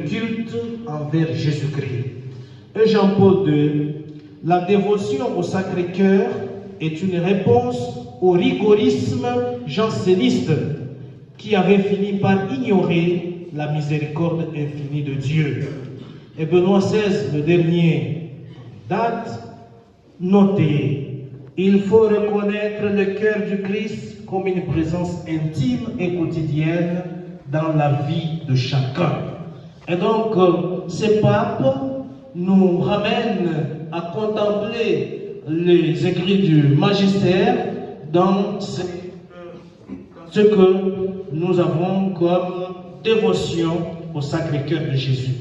culte envers Jésus-Christ. Et Jean-Paul II, la dévotion au Sacré-Cœur est une réponse au rigorisme janséniste qui avait fini par ignorer la miséricorde infinie de Dieu. Et Benoît XVI, le dernier, date, notez, il faut reconnaître le cœur du Christ comme une présence intime et quotidienne dans la vie de chacun. Et donc, ces papes nous ramènent à contempler les écrits du magistère dans ce que nous avons comme dévotion au Sacré-Cœur de Jésus.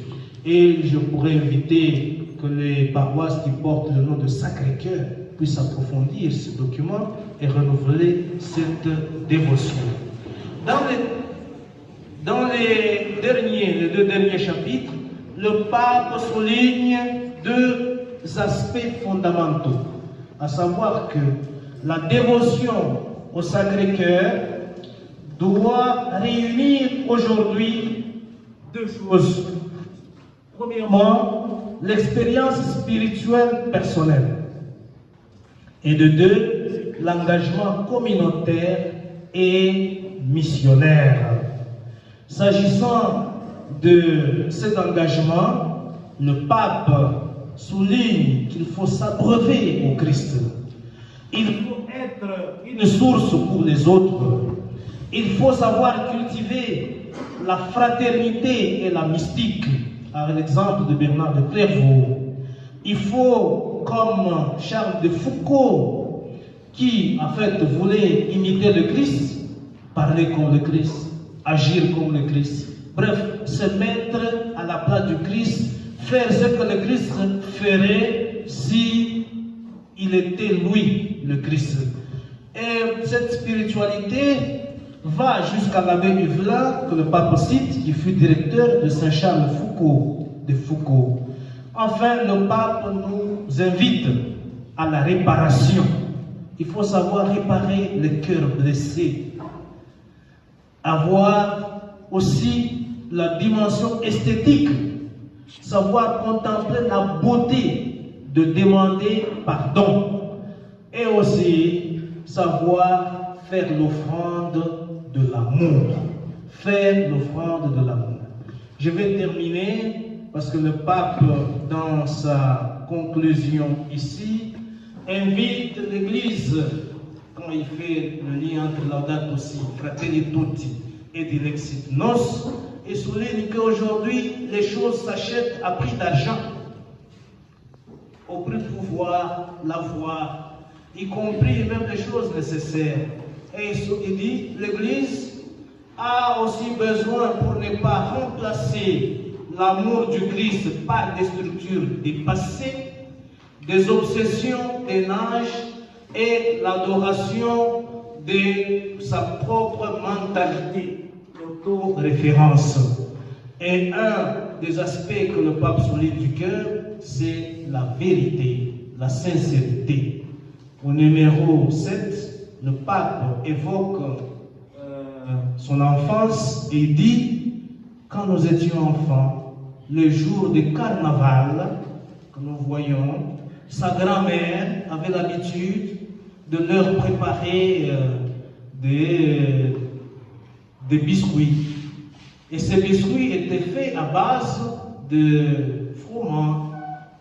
Et je pourrais inviter que les paroisses qui portent le nom de Sacré-Cœur puissent approfondir ce document et renouveler cette dévotion. Dans les deux derniers chapitres, le pape souligne deux aspects fondamentaux, à savoir que la dévotion au Sacré-Cœur doit réunir aujourd'hui deux choses. Premièrement, l'expérience spirituelle personnelle. Et de deux, l'engagement communautaire et missionnaire. S'agissant de cet engagement, le pape souligne qu'il faut s'abreuver au Christ. Il faut être une source pour les autres. Il faut savoir cultiver la fraternité et la mystique, à l'exemple de Bernard de Clairvaux. Il faut, comme Charles de Foucault, qui en fait voulait imiter le Christ, parler comme le Christ, agir comme le Christ. Bref, se mettre à la place du Christ, faire ce que le Christ ferait si il était lui, le Christ. Et cette spiritualité va jusqu'à l'abbé Huvelin, que le pape cite, qui fut directeur de Saint-Charles de Foucault. Enfin, le pape nous invite à la réparation. Il faut savoir réparer le cœur blessé. Avoir aussi la dimension esthétique. Savoir contempler la beauté de demander pardon. Et aussi savoir faire l'offrande de l'amour. Faire l'offrande de l'amour. Je vais terminer parce que le pape, dans sa conclusion ici, invite l'Église, quand il fait le lien entre Laudato Si, Fratelli Tutti et Dilexit Nos, et souligne qu'aujourd'hui, les choses s'achètent à prix d'argent, au prix de pouvoir, l'avoir, y compris même les choses nécessaires. Et il dit, l'Église a aussi besoin, pour ne pas remplacer l'amour du Christ par des structures dépassées, des obsessions des âges et l'adoration de sa propre mentalité d'auto-référence. Et un des aspects que le pape souligne du cœur, c'est la vérité, la sincérité. Au numéro 7, le pape évoque son enfance et dit, quand nous étions enfants, le jour du carnaval que nous voyons, sa grand-mère avait l'habitude de leur préparer des biscuits. Et ces biscuits étaient faits à base de froment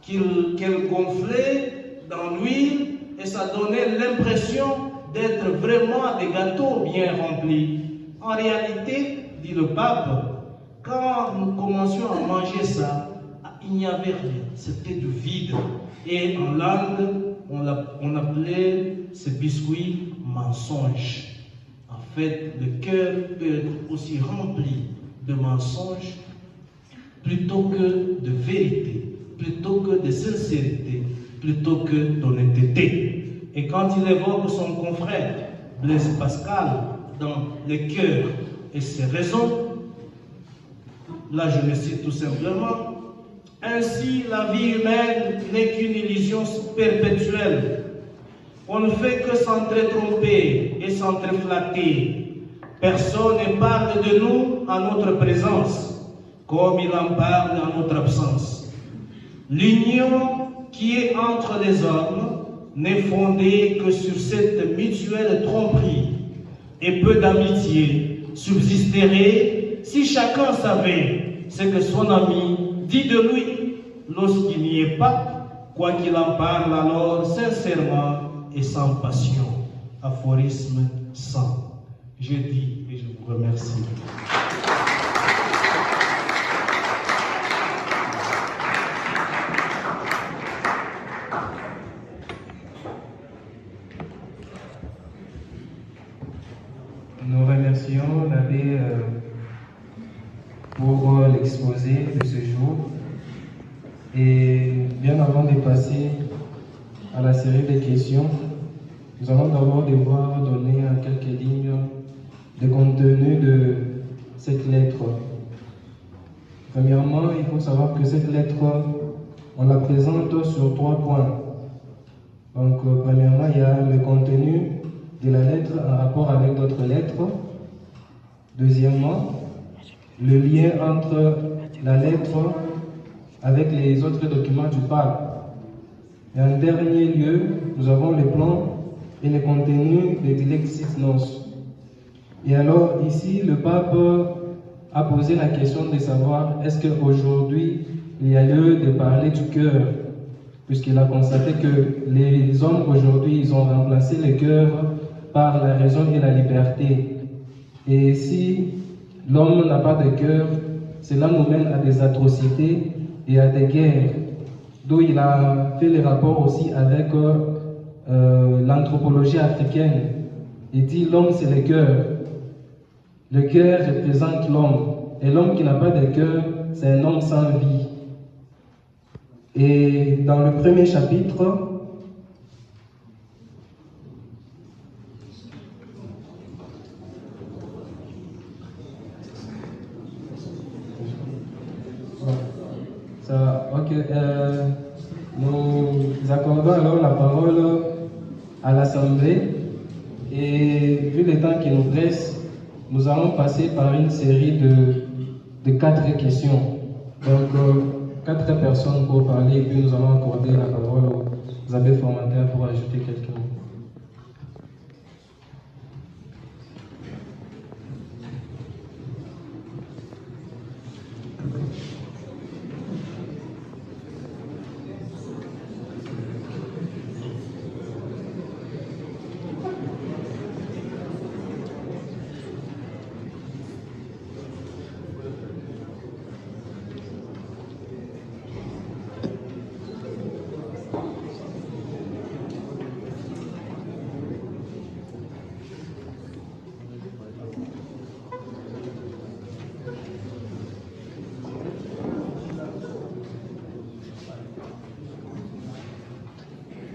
qu'elle gonflait dans l'huile et ça donnait l'impression d'être vraiment des gâteaux bien remplis. En réalité, dit le pape, quand nous commencions à manger ça, il n'y avait rien, c'était du vide. Et en langue, on appelait ces biscuits mensonges. En fait, le cœur peut être aussi rempli de mensonges plutôt que de vérité, plutôt que de sincérité, plutôt que d'honnêteté. Et quand il évoque son confrère, Blaise Pascal, dans les cœurs et ses raisons, là je le cite tout simplement, ainsi la vie humaine n'est qu'une illusion perpétuelle. On ne fait que s'entre-tromper et s'entre-flatter. Personne ne parle de nous en notre présence. comme il en parle en notre absence. L'union qui est entre les hommes n'est fondée que sur cette mutuelle tromperie, et peu d'amitié subsisterait si chacun savait ce que son ami dit de lui lorsqu'il n'y est pas, quoi qu'il en parle alors sincèrement et sans passion. Aphorisme 100. Je dis et je vous remercie. Nous remercions l'abbé pour l'exposé de ce jour. Et bien avant de passer à la série de questions, nous allons d'abord devoir donner quelques lignes de contenu de cette lettre. Premièrement, il faut savoir que cette lettre, on la présente sur 3 points. Donc, premièrement, il y a le contenu de la lettre en rapport avec d'autres lettres. Deuxièmement, le lien entre la lettre avec les autres documents du pape. Et en dernier lieu, nous avons le plan et le contenu de Dilexit Nos. Et alors, ici, le pape a posé la question de savoir est-ce qu'aujourd'hui, il y a lieu de parler du cœur, puisqu'il a constaté que les hommes aujourd'hui, ils ont remplacé le cœur par la raison et la liberté. Et si l'homme n'a pas de cœur, cela nous mène à des atrocités et à des guerres. D'où il a fait les rapports aussi avec l'anthropologie africaine. Il dit l'homme c'est le cœur. Le cœur représente l'homme. Et l'homme qui n'a pas de cœur, c'est un homme sans vie. Et dans le premier chapitre, nous accordons alors la parole à l'Assemblée et vu le temps qui nous reste, nous allons passer par une série de 4 questions. Donc 4 personnes pour parler et puis nous allons accorder la parole aux abbés formateurs pour ajouter quelques mots.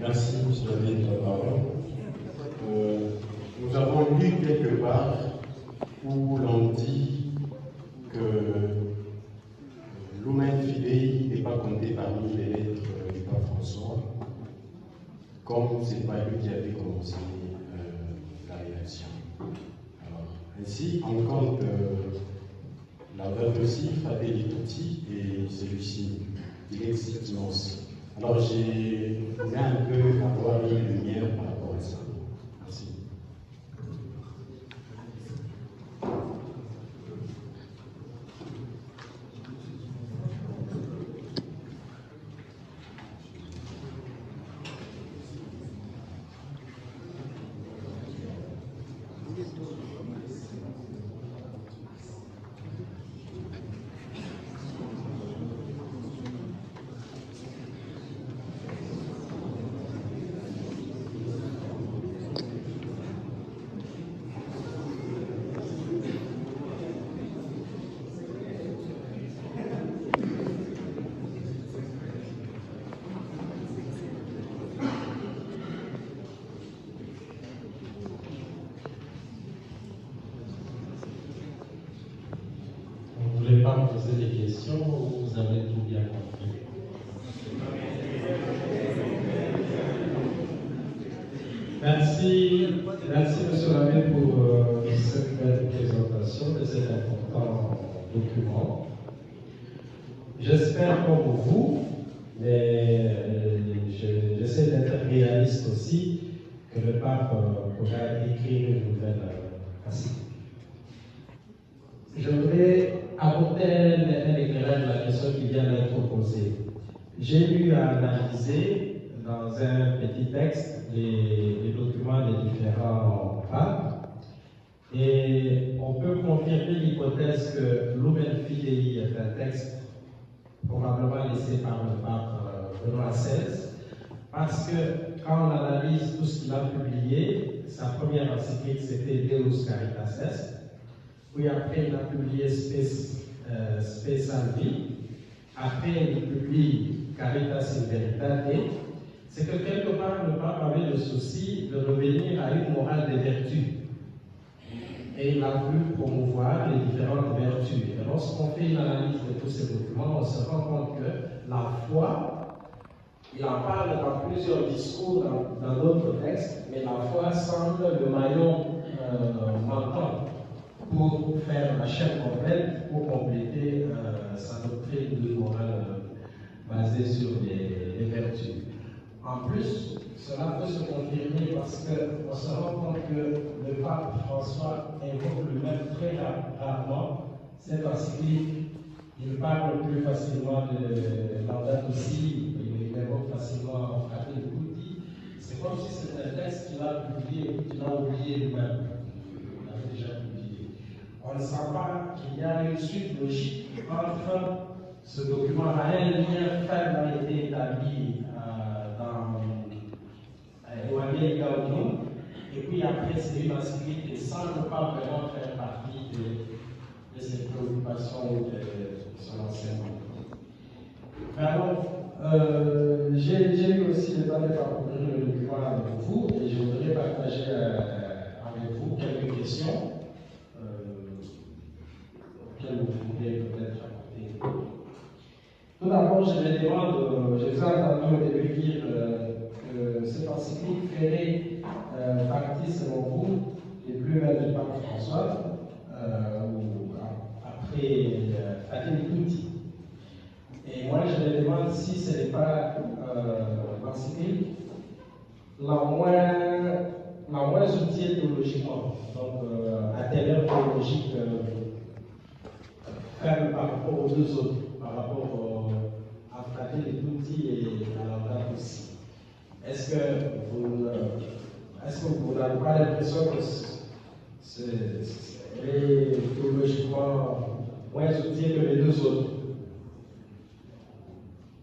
Merci, M. l'abbé, de la parole. Nous avons lu quelque part où l'on dit que l'Humain Fidei n'est pas compté parmi les lettres du pape François, comme ce n'est pas lui qui avait commencé la rédaction. Alors, ainsi, on compte la Verve Fratelli Tutti et celui-ci, Dilexit Nos. Alors, j'ai voulu un peu avoir une lumière par rapport à ça. Merci. Me poser des questions ou vous avez tout bien compris? Merci, M. l'abbé pour cette belle présentation de cet important document. j'espère comme vous, mais j'essaie d'être réaliste aussi, que le pape pourra écrire une nouvelle facile. Je voudrais apporter un éclairage de la question qui vient d'être posée. J'ai eu à analyser dans un petit texte les documents des différents papes et on peut confirmer l'hypothèse que Lumen Fidei est un texte probablement laissé par le pape Benoît XVI parce que quand on analyse tout ce qu'il a publié, sa première encyclique c'était Deus Caritas Est, puis après il a publié Spe Salvi, après il publie Caritas in Veritate, c'est que quelque part le pape avait le souci de revenir à une morale des vertus. Et il a voulu promouvoir les différentes vertus. Et lorsqu'on fait une analyse de tous ces documents, on se rend compte que la foi, il en parle dans plusieurs discours, dans d'autres textes, mais la foi semble le maillon manquant pour faire la chaîne complète, pour compléter sa doctrine de morale basée sur les vertus. En plus, cela peut se confirmer parce qu'on se rend compte que le pape François invoque le même très rarement. Cette encyclique, il parle plus facilement de Laudato Si, il invoque facilement Fratelli Tutti. C'est comme si c'était un texte qu'il a publié et qu'il a oublié lui-même. Il l'avait déjà publié. On ne sent pas qu'il y a une suite logique entre ce document. Un lien faible a été établi dans Evangelii Gaudium, et puis après c'est une encyclique qui semble pas vraiment faire partie de ses préoccupations ou de son enseignement. Alors, j'ai eu aussi le temps de parcourir le document avec vous et je voudrais partager avec vous quelques questions auxquelles vous pouvez peut-être apporter. Tout d'abord, je me demande, je vous ai entendu au début dire que cette encyclique ferait partie, selon vous, des plus belles du pape François, ou après Fratelli Tutti. Et moi, je me demande si ce n'est pas l'encyclique la moins outillée théologiquement, donc à telle théologique faible par rapport aux deux autres, par rapport à Fratelli Tutti et à Laudato Si. Est-ce que vous n'avez pas l'impression que c'est théologiquement moins outillé que les deux autres?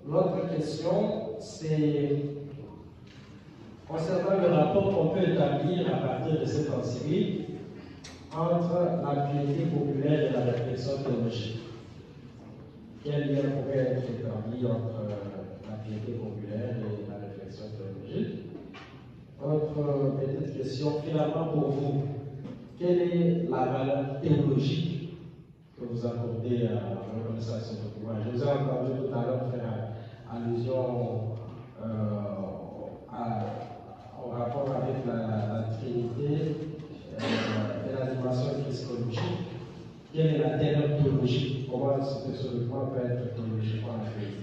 L'autre question, c'est concernant le rapport qu'on peut établir à partir de cette encyclique entre la piété populaire et la réflexion théologique. Quel lien pourrait être établi entre la piété populaire et la réflexion théologique? Autre petite question, finalement pour vous, quelle est la valeur théologique que vous accordez à la reconnaissance de ce document? Je vous ai entendu tout à l'heure faire allusion au rapport avec la Trinité et la dimension christologique. Quelle est la terre théologique? Comment ce document peut être théologiquement accueilli?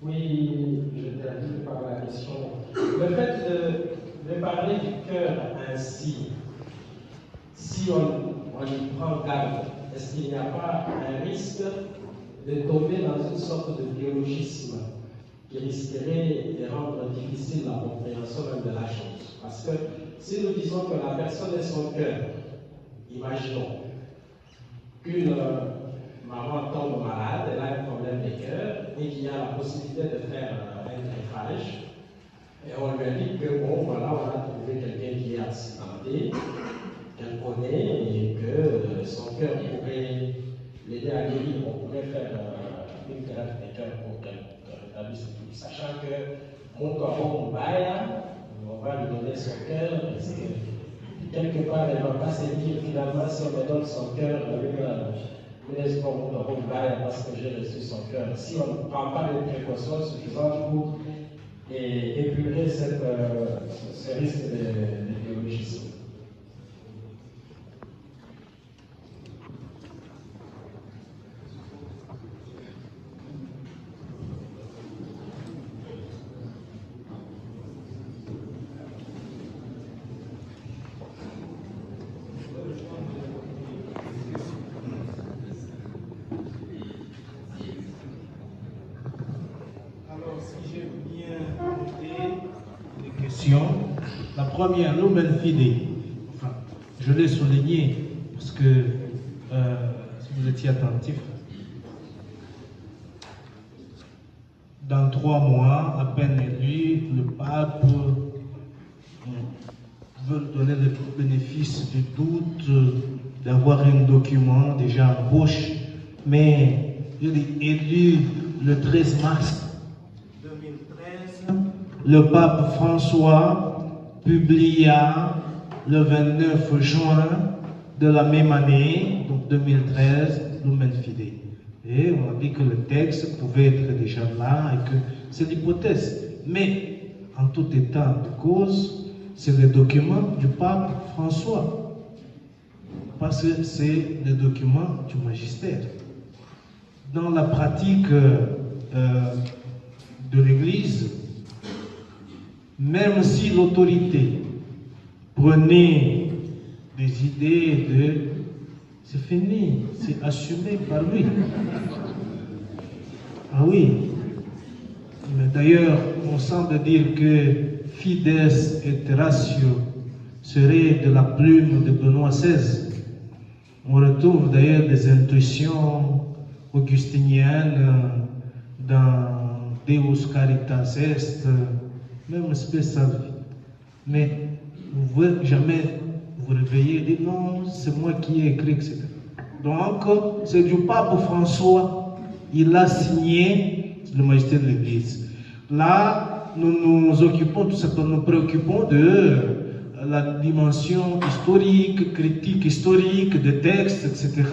Oui, je termine par la question. Le fait de parler du cœur ainsi, si on y prend garde, est-ce qu'il n'y a pas un risque de tomber dans une sorte de théologisme qui risquerait de rendre difficile la compréhension même de la chose? Parce que si nous disons que la personne est son cœur, imaginons qu'une maman tombe malade, elle a un problème de cœur et qu'il y a la possibilité de faire un greffage. Et on lui indique que bon, voilà, on a trouvé quelqu'un qui est accidenté, qu'elle connaît et que son cœur pourrait l'aider à guérir. On pourrait faire une greffe de cœur pour qu'elle rétablisse tout. Sachant que mon corps, on va lui donner son cœur, parce que quelque part, elle ne va pas se dire finalement si on me donne son cœur, parce que j'ai reçu son cœur. Si on ne prend pas les précautions suffisantes pour épurer ce risque de théologisme. La première, Lumen Fide. Enfin, je l'ai souligné parce que si vous étiez attentif, dans 3 mois, à peine élu, le pape veut donner le bénéfice du doute d'avoir un document déjà en poche, mais je dis élu le 13 mars 2013, le pape François publia le 29 juin de la même année, donc 2013, Lumen Fide. Et on a dit que le texte pouvait être déjà là et que c'est l'hypothèse. Mais en tout état de cause, c'est le document du pape François. Parce que c'est le document du magistère. Dans la pratique de l'Église, même si l'autorité prenait des idées de c'est fini, c'est assumé par lui. Ah oui. Mais d'ailleurs, on semble dire que Fides et Ratio serait de la plume de Benoît XVI. On retrouve d'ailleurs des intuitions augustiniennes dans Deus Caritas Est, même Spécial. Mais vous ne pouvez jamais vous réveiller et dire non, c'est moi qui ai écrit, etc. Donc, c'est du pape François. Il a signé le magistère de l'Église. Là, nous nous occupons tout simplement, nous préoccupons de la dimension historique, critique historique des textes, etc.,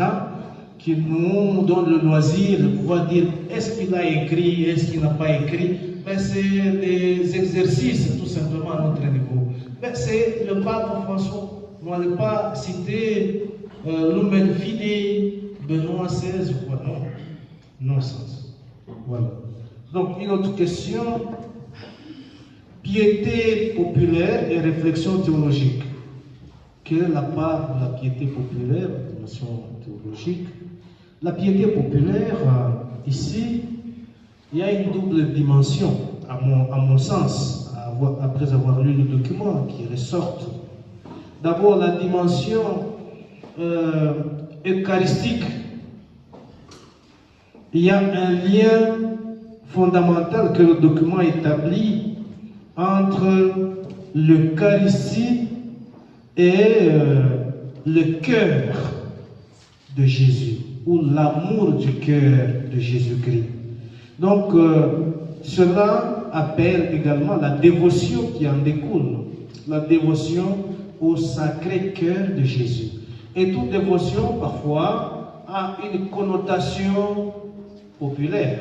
qui nous donne le loisir de pouvoir dire est-ce qu'il a écrit, est-ce qu'il n'a pas écrit. Mais c'est des exercices tout simplement à notre niveau. Mais c'est le pape François. On n'allait pas citer Lumen Fide, Benoît XVI, ou quoi. Non, non-sens. Voilà. Donc, une autre question. Piété populaire et réflexion théologique. Quelle est la part de la piété populaire, la dimension théologique? La piété populaire, ici, il y a une double dimension, à mon sens, après avoir lu le document qui ressortent. D'abord, la dimension eucharistique. Il y a un lien fondamental que le document établit entre l'Eucharistie et le cœur de Jésus, ou l'amour du cœur de Jésus-Christ. Donc, cela appelle également la dévotion qui en découle, la dévotion au sacré cœur de Jésus. Et toute dévotion, parfois, a une connotation populaire.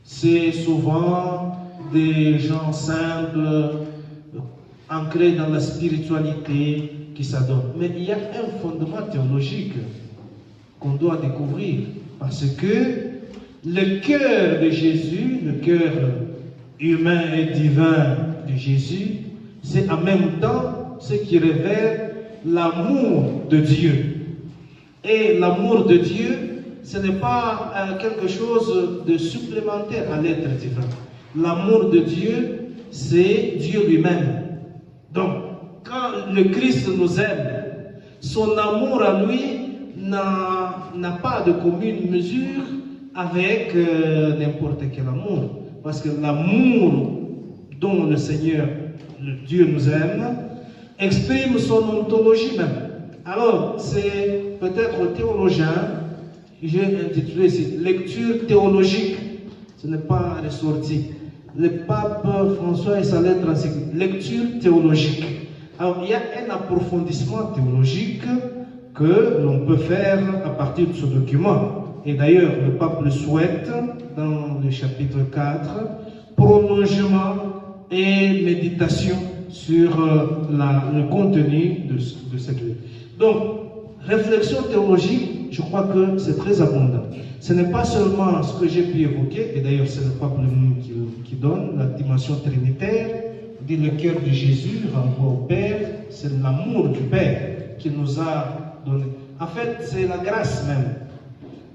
C'est souvent des gens simples, ancrés dans la spiritualité, qui s'adonnent. Mais il y a un fondement théologique qu'on doit découvrir, parce que le cœur de Jésus, le cœur humain et divin de Jésus, c'est en même temps ce qui révèle l'amour de Dieu. Et l'amour de Dieu, ce n'est pas quelque chose de supplémentaire à l'être divin. L'amour de Dieu, c'est Dieu lui-même. Donc, quand le Christ nous aime, son amour à lui n'a pas de commune mesure avec n'importe quel amour. Parce que l'amour dont le Seigneur, le Dieu nous aime, exprime son ontologie même. Alors, c'est peut-être aux théologiens, j'ai intitulé ici lecture théologique. Ce n'est pas ressorti. Le pape François et sa lettre encyclique, lecture théologique. Alors, il y a un approfondissement théologique que l'on peut faire à partir de ce document. Et d'ailleurs, le pape le souhaite dans le chapitre 4, prolongement et méditation sur le contenu de cette lettre. Donc, réflexion théologique, je crois que c'est très abondant. Ce n'est pas seulement ce que j'ai pu évoquer, et d'ailleurs c'est le pape lui-même qui donne, la dimension trinitaire, dit le cœur de Jésus renvoie au Père, c'est l'amour du Père qui nous a donné. En fait, c'est la grâce même.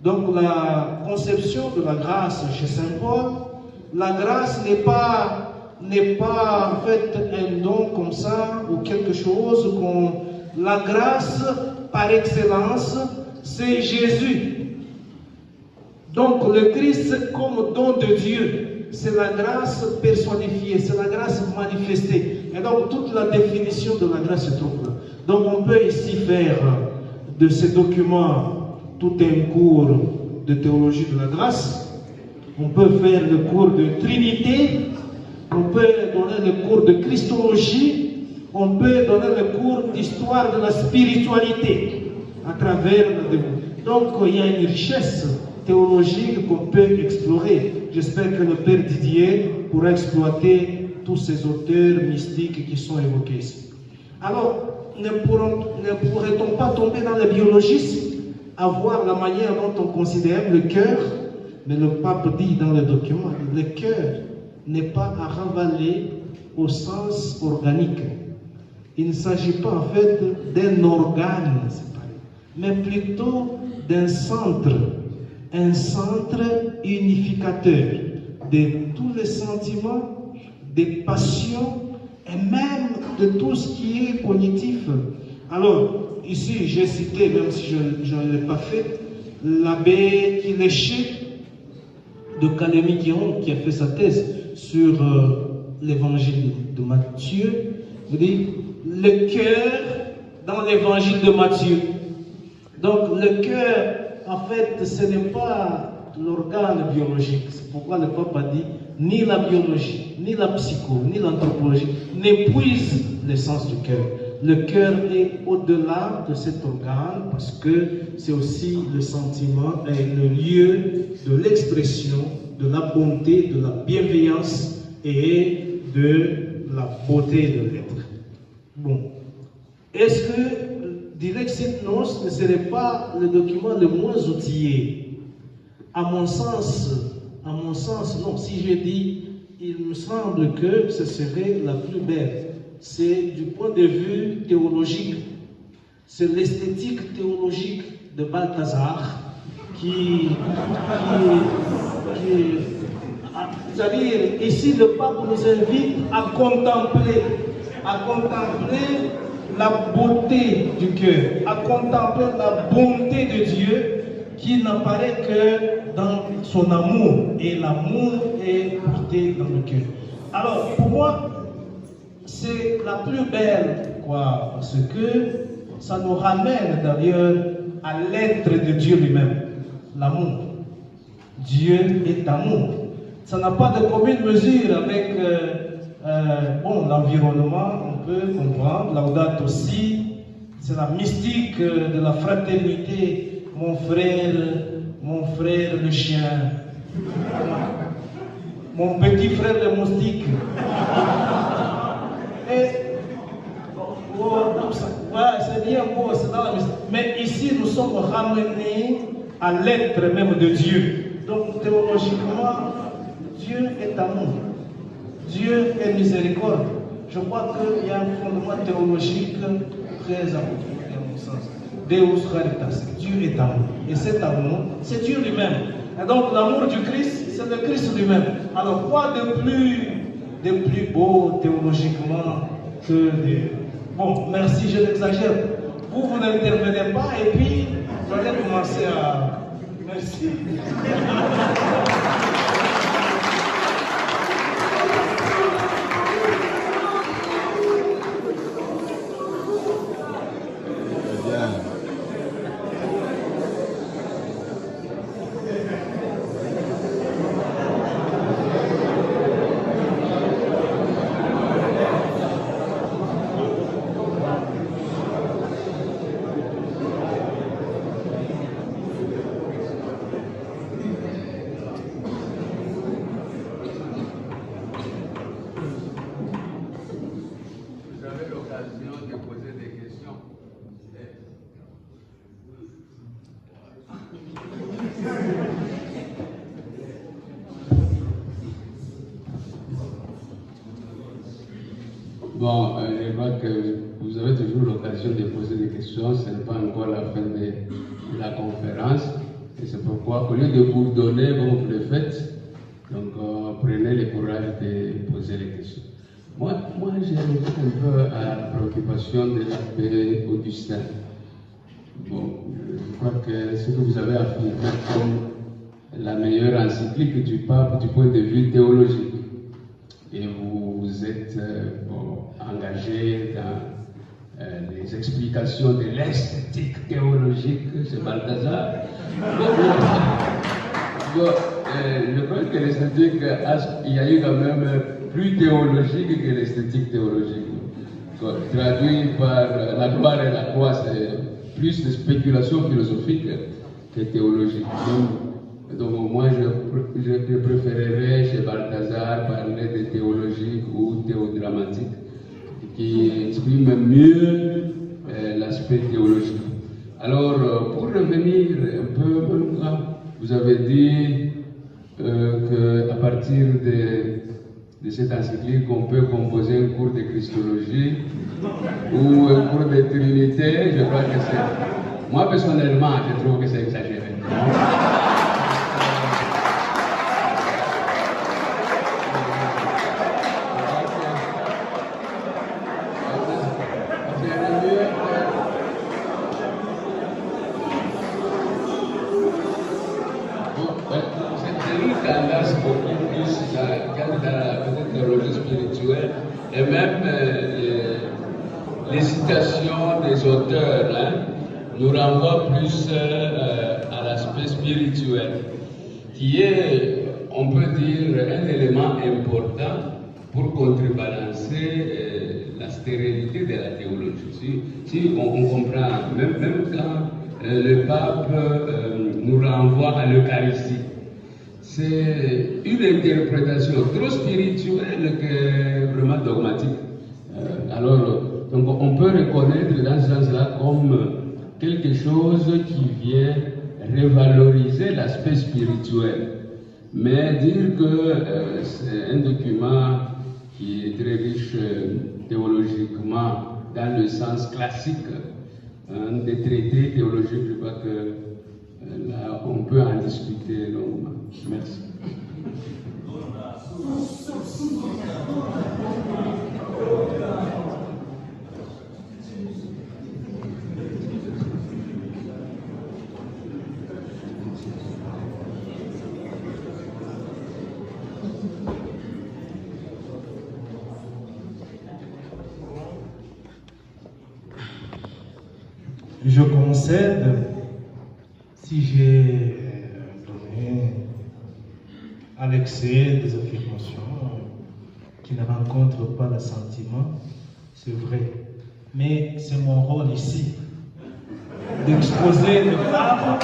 Donc la conception de la grâce chez Saint Paul, la grâce n'est pas n'est pas en fait un don comme ça ou quelque chose qu'on... La grâce par excellence, c'est Jésus. Donc le Christ comme don de Dieu, c'est la grâce personnifiée, c'est la grâce manifestée. Et donc toute la définition de la grâce se trouve là. Donc on peut ici faire de ces documents tout un cours de théologie de la grâce. On peut faire le cours de Trinité. On peut donner le cours de Christologie. On peut donner le cours d'histoire de la spiritualité à travers le démon. Donc il y a une richesse théologique qu'on peut explorer. J'espère que le Père Didier pourra exploiter tous ces auteurs mystiques qui sont évoqués ici. Alors, ne pourrait-on pas tomber dans le biologisme, avoir la manière dont on considère le cœur? Mais le pape dit dans le document, le cœur n'est pas à ravaler au sens organique. Il ne s'agit pas en fait d'un organe séparé, mais plutôt d'un centre unificateur de tous les sentiments, des passions et même de tout ce qui est cognitif. Alors, ici, j'ai cité, même si je ne l'ai pas fait, l'abbé Kiléché de Calémie-Guiron qui a fait sa thèse sur l'évangile de Matthieu. Vous dites, le cœur dans l'évangile de Matthieu. Donc, le cœur, en fait, ce n'est pas l'organe biologique. C'est pourquoi le pape a dit, ni la biologie, ni la psycho, ni l'anthropologie n'épuisent l'essence du cœur. Le cœur est au-delà de cet organe parce que c'est aussi le sentiment et le lieu de l'expression de la bonté, de la bienveillance et de la beauté de l'être. Bon. Est-ce que Dilexit Nos ne serait pas le document le moins outillé? À mon sens, non. Si je dis, il me semble que ce serait la plus belle. C'est du point de vue théologique. C'est l'esthétique théologique de Balthazar c'est-à-dire, ici, le pape nous invite à contempler la beauté du cœur, à contempler la bonté de Dieu qui n'apparaît que dans son amour. Et l'amour est porté dans le cœur. Alors, pour moi, c'est la plus belle, quoi, parce que ça nous ramène d'ailleurs à l'être de Dieu lui-même, l'amour. Dieu est amour. Ça n'a pas de commune mesure avec l'environnement, on peut comprendre. Laudato Si, c'est la mystique de la fraternité. Mon frère le chien, mon petit frère le moustique. C'est bien beau, c'est dans la mystique. Mais ici, nous sommes ramenés à l'être même de Dieu. Donc, théologiquement, Dieu est amour. Dieu est miséricorde. Je crois qu'il y a un fondement théologique très important, à mon sens. Deus Caritas. Dieu est amour. Et cet amour, c'est Dieu lui-même. Et donc, l'amour du Christ, c'est le Christ lui-même. Alors, quoi de plus beau théologiquement que de... Bon, merci, je l'exagère. Vous n'intervenez pas et puis, vous allez commencer à... Merci. Bon, je vois que vous avez toujours l'occasion de poser des questions. Ce n'est pas encore la fin de la conférence. Et c'est pourquoi, au lieu de vous donner, comme vous le faites, Donc, prenez le courage de poser les questions. Moi j'ai réfléchi un peu à la préoccupation de l'abbé Augustin. Bon, je crois que ce que vous avez affirmé comme la meilleure encyclique du pape du point de vue théologique. Et vous vous êtes engagé dans les explications de l'esthétique théologique chez Balthazar. Je crois que l'esthétique, il y a eu quand même plus théologique que l'esthétique théologique. Traduit par la gloire et la croix, c'est plus de spéculation philosophique que théologique. Donc moi, je préférerais chez Balthazar parler de théologique ou théodramatique, qui exprime mieux l'aspect théologique. Alors, pour revenir un peu, vous avez dit qu'à partir de cette encyclique, on peut composer un cours de Christologie ou un cours de Trinité. Je crois que c'est... Moi, personnellement, je trouve que c'est exagéré. Et même les citations des auteurs nous renvoient plus à l'aspect spirituel, qui est, on peut dire, un élément important pour contrebalancer la stérilité de la théologie. Si on comprend, même quand le pape nous renvoie à l'Eucharistie, c'est une interprétation trop spirituelle que vraiment dogmatique. Donc on peut reconnaître dans ce sens-là comme quelque chose qui vient revaloriser l'aspect spirituel. Mais dire que c'est un document qui est très riche théologiquement dans le sens classique des traités théologiques, je crois que là on peut en discuter longuement. Merci. Je concède si j'ai donné à l'excès des affirmations qui ne rencontrent pas l'assentiment, c'est vrai. Mais c'est mon rôle ici d'exposer le pape.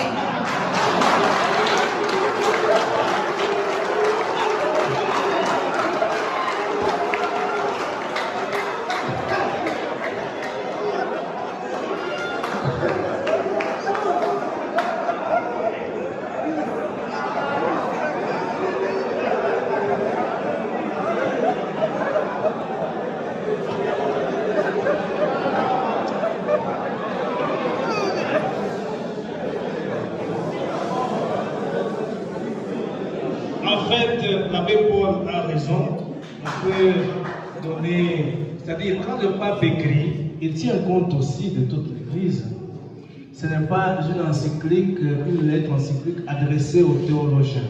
L'abbé Paul a raison, on peut donner, c'est-à-dire quand le pape écrit, il tient compte aussi de toute l'Église. Ce n'est pas une encyclique, une lettre encyclique adressée aux théologiens.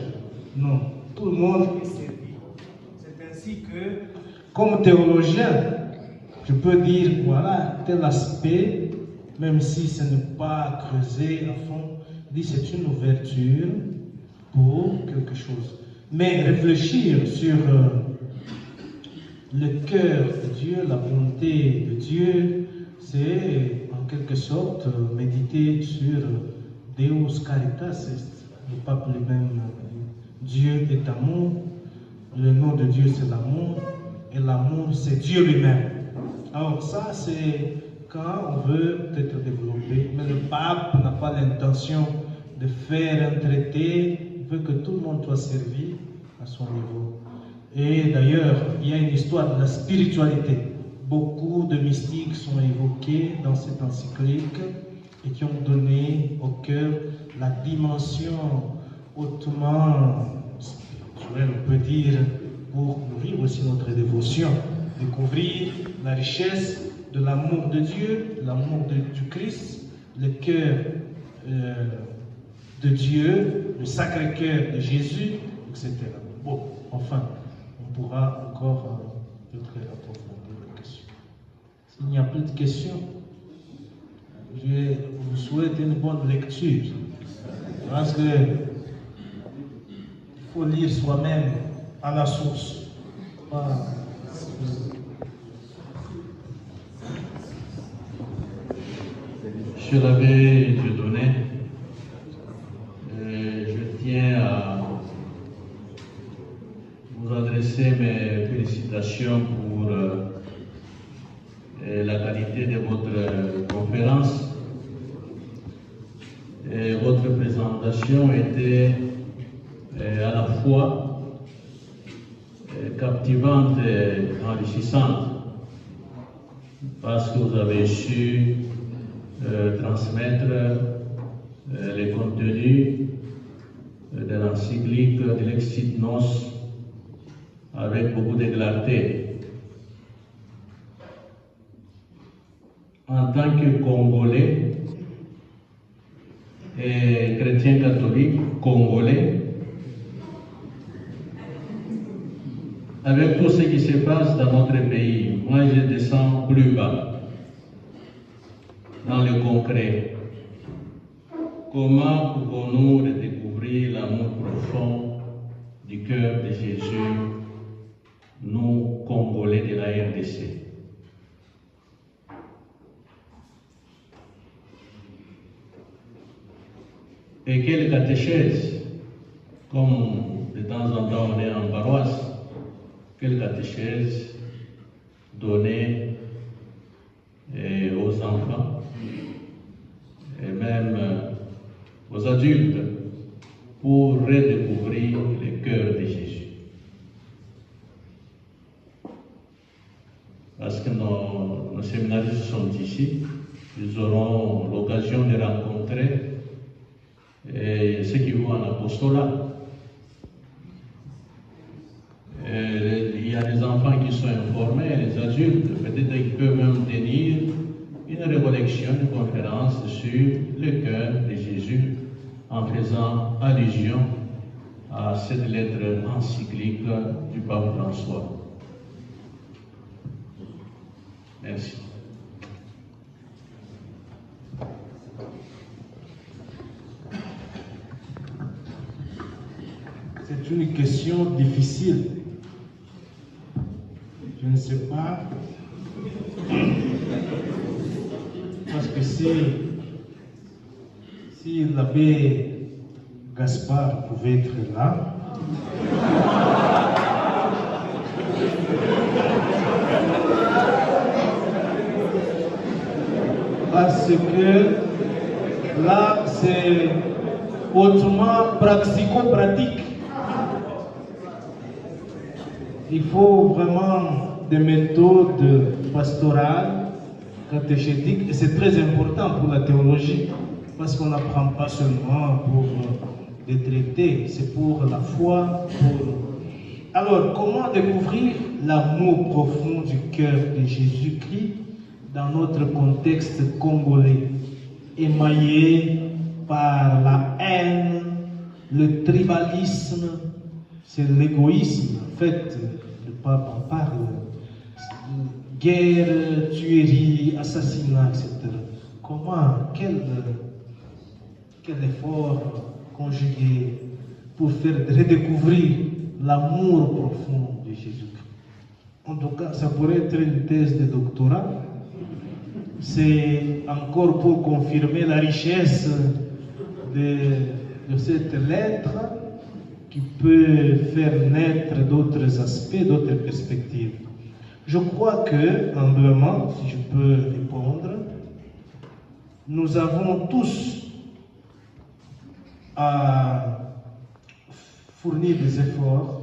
Non, tout le monde est servi. C'est ainsi que, comme théologien, je peux dire, voilà, tel aspect, même si ce n'est pas creusé à fond, dit c'est une ouverture pour quelque chose. Mais réfléchir sur le cœur de Dieu, la bonté de Dieu, c'est en quelque sorte méditer sur Deus Caritas Est. Le pape lui-même dit Dieu est amour, le nom de Dieu c'est l'amour, et l'amour c'est Dieu lui-même. Alors ça c'est quand on veut peut-être développer, mais le pape n'a pas l'intention de faire un traité, il veut que tout le monde soit servi à son niveau. Et d'ailleurs, il y a une histoire de la spiritualité. Beaucoup de mystiques sont évoqués dans cette encyclique et qui ont donné au cœur la dimension hautement spirituelle, on peut dire, pour nourrir aussi notre dévotion, découvrir la richesse de l'amour de Dieu, l'amour du Christ, le cœur de Dieu, le Sacré-Cœur de Jésus, etc. Bon, enfin, on pourra encore peut-être approfondir la question. S'il n'y a plus de questions, je vous souhaite une bonne lecture. Parce que il faut lire soi-même à la source. Pas... Monsieur l'abbé Dieudonné, je tiens à vous adresser mes félicitations pour la qualité de votre conférence. Et votre présentation était à la fois captivante et enrichissante parce que vous avez su transmettre les contenus de l'encyclique de Lexit Nos avec beaucoup de clarté. En tant que Congolais et chrétien catholique congolais, avec tout ce qui se passe dans notre pays, moi je descends plus bas, dans le concret. Comment pouvons-nous redécouvrir l'amour profond du cœur de Jésus, nous, Congolais de la RDC? Et quelle catéchèse, comme de temps en temps on est en paroisse, quelle catéchèse donner aux enfants et même aux adultes pour redécouvrir le cœur de Jésus. Parce que nos séminaristes sont ici, ils auront l'occasion de rencontrer ceux qui vont en apostolat. Il y a des enfants qui sont informés, les adultes, peut-être qu'ils peuvent même tenir une récollection, une conférence sur le cœur de Jésus en faisant allusion à cette lettre encyclique du pape François. Merci. C'est une question difficile. Je ne sais pas. Parce que si l'abbé Gaspard pouvait être là, parce que là, c'est hautement pratico-pratique. Il faut vraiment des méthodes pastorales, catéchétiques, et c'est très important pour la théologie, parce qu'on n'apprend pas seulement pour les traités, c'est pour la foi. Alors, comment découvrir l'amour profond du cœur de Jésus-Christ dans notre contexte congolais, émaillé par la haine, le tribalisme, c'est l'égoïsme. En fait, le pape en parle. Guerre, tuerie, assassinat, etc. Comment, quel effort conjugué pour faire redécouvrir l'amour profond de Jésus-Christ. En tout cas, ça pourrait être une thèse de doctorat. C'est encore pour confirmer la richesse de cette lettre qui peut faire naître d'autres aspects, d'autres perspectives. Je crois que, humblement, si je peux répondre, nous avons tous à fournir des efforts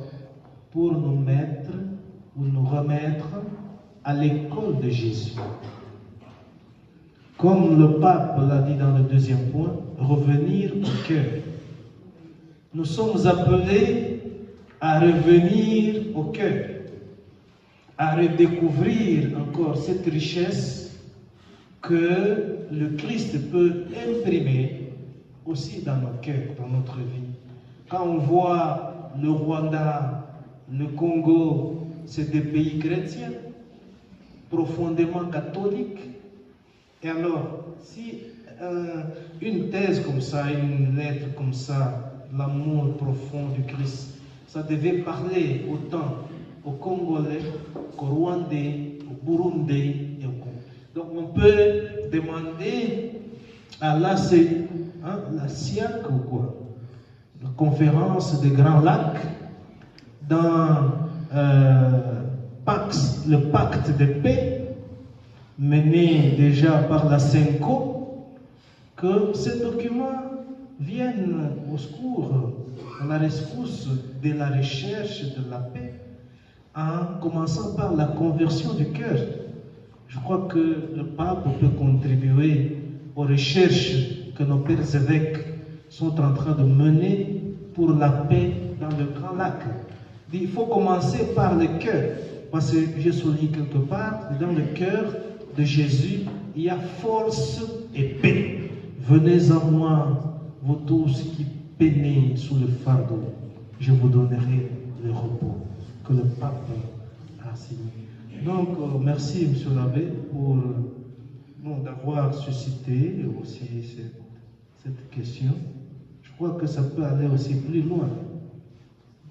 pour nous mettre ou nous remettre à l'école de Jésus. Comme le pape l'a dit dans le deuxième point, revenir au cœur. Nous sommes appelés à revenir au cœur, à redécouvrir encore cette richesse que le Christ peut imprimer aussi dans nos cœurs, dans notre vie. Quand on voit le Rwanda, le Congo, c'est des pays chrétiens, profondément catholiques. Et alors, si une thèse comme ça, une lettre comme ça, l'amour profond du Christ, ça devait parler autant aux Congolais qu'aux Rwandais, aux Burundais et au Congo. Donc on peut demander à la SIAC ou quoi, la conférence des Grands Lacs, dans le pacte de paix mené déjà par la CENCO, que ces documents viennent au secours, à la rescousse de la recherche de la paix, en commençant par la conversion du cœur. Je crois que le pape peut contribuer aux recherches que nos pères évêques sont en train de mener pour la paix dans le Grand Lac. Il faut commencer par le cœur, parce que j'ai souligné quelque part, dans le cœur de Jésus, il y a force et paix. Venez à moi, vous tous qui peinez sous le fardeau, je vous donnerai le repos que le pape a signé. Donc, merci, Monsieur l'abbé, pour d'avoir suscité aussi cette question. Je crois que ça peut aller aussi plus loin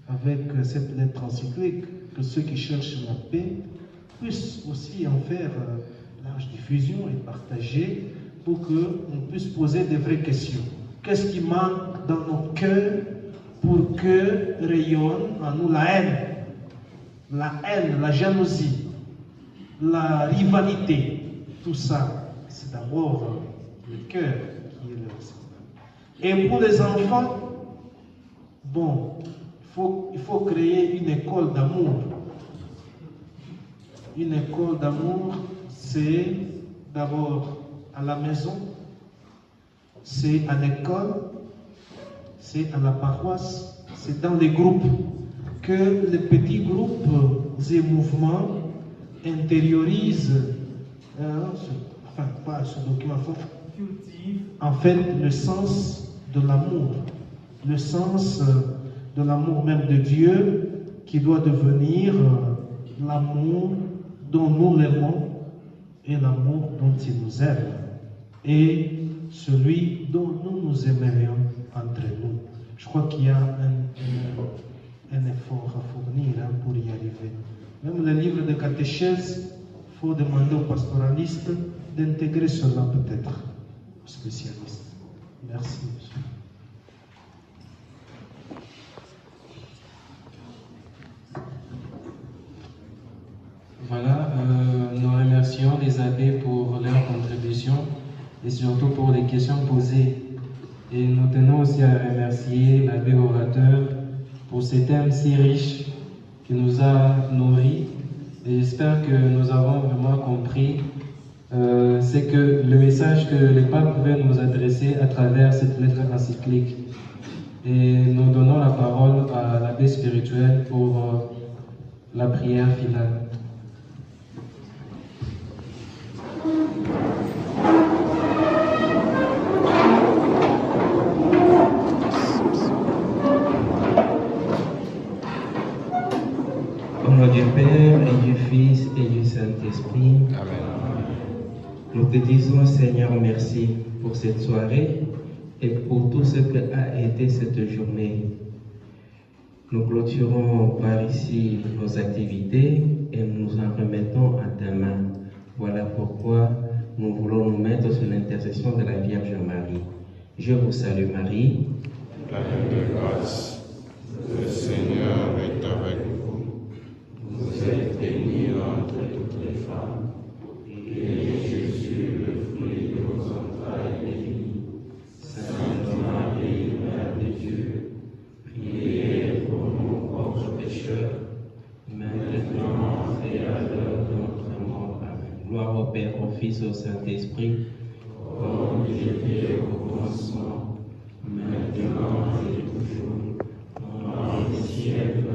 avec cette lettre encyclique, que ceux qui cherchent la paix puissent aussi en faire large diffusion et partager pour qu'on puisse poser des vraies questions. Qu'est-ce qui manque dans nos cœurs pour que rayonne en nous la haine, la jalousie, la rivalité, tout ça, c'est d'abord le cœur qui est le responsable. Et pour les enfants, bon, il faut créer une école d'amour. Une école d'amour, c'est d'abord à la maison, c'est à l'école, c'est à la paroisse, c'est dans les groupes, que les petits groupes et mouvements intériorisent, pas ce document, cultive en fait le sens de l'amour, le sens de l'amour même de Dieu qui doit devenir l'amour dont nous l'aimons et l'amour dont il nous aime et celui dont nous nous aimerions entre nous. Je crois qu'il y a un effort à fournir pour y arriver. Même le livre de catéchèse, il faut demander aux pastoralistes d'intégrer cela peut-être aux spécialistes. Merci, monsieur. Voilà, nous remercions les abbés pour leur contribution et surtout pour les questions posées. Et nous tenons aussi à remercier l'abbé orateur pour ces thèmes si riches qui nous a nourris. Et j'espère que nous avons vraiment compris c'est que le message que le pape veut nous adresser à travers cette lettre encyclique. Et nous donnons la parole à l'abbé spirituel pour la prière finale. Au nom du Père et du Fils et du Saint-Esprit. Amen. Nous te disons, Seigneur, merci pour cette soirée et pour tout ce qu'a été cette journée. Nous clôturons par ici nos activités et nous en remettons à ta main. Voilà pourquoi nous voulons nous mettre sous l'intercession de la Vierge Marie. Je vous salue Marie. Pleine de grâce, le Seigneur est avec vous. Vous êtes bénie entre toutes les femmes, et Jésus, le fruit de vos entrailles, est béni. Sainte Marie, Mère de Dieu, priez pour nous pauvres pécheurs, maintenant et à l'heure de notre mort. Amen. Gloire au Père, au Fils et au Saint-Esprit. Comme il était au commencement, maintenant et toujours, dans les siècles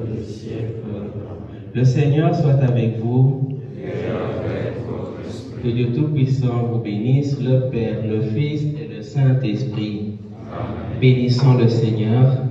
Le Seigneur soit avec vous. et avec votre esprit. Que Dieu Tout-Puissant vous bénisse, le Père, le Fils et le Saint-Esprit. Bénissons le Seigneur.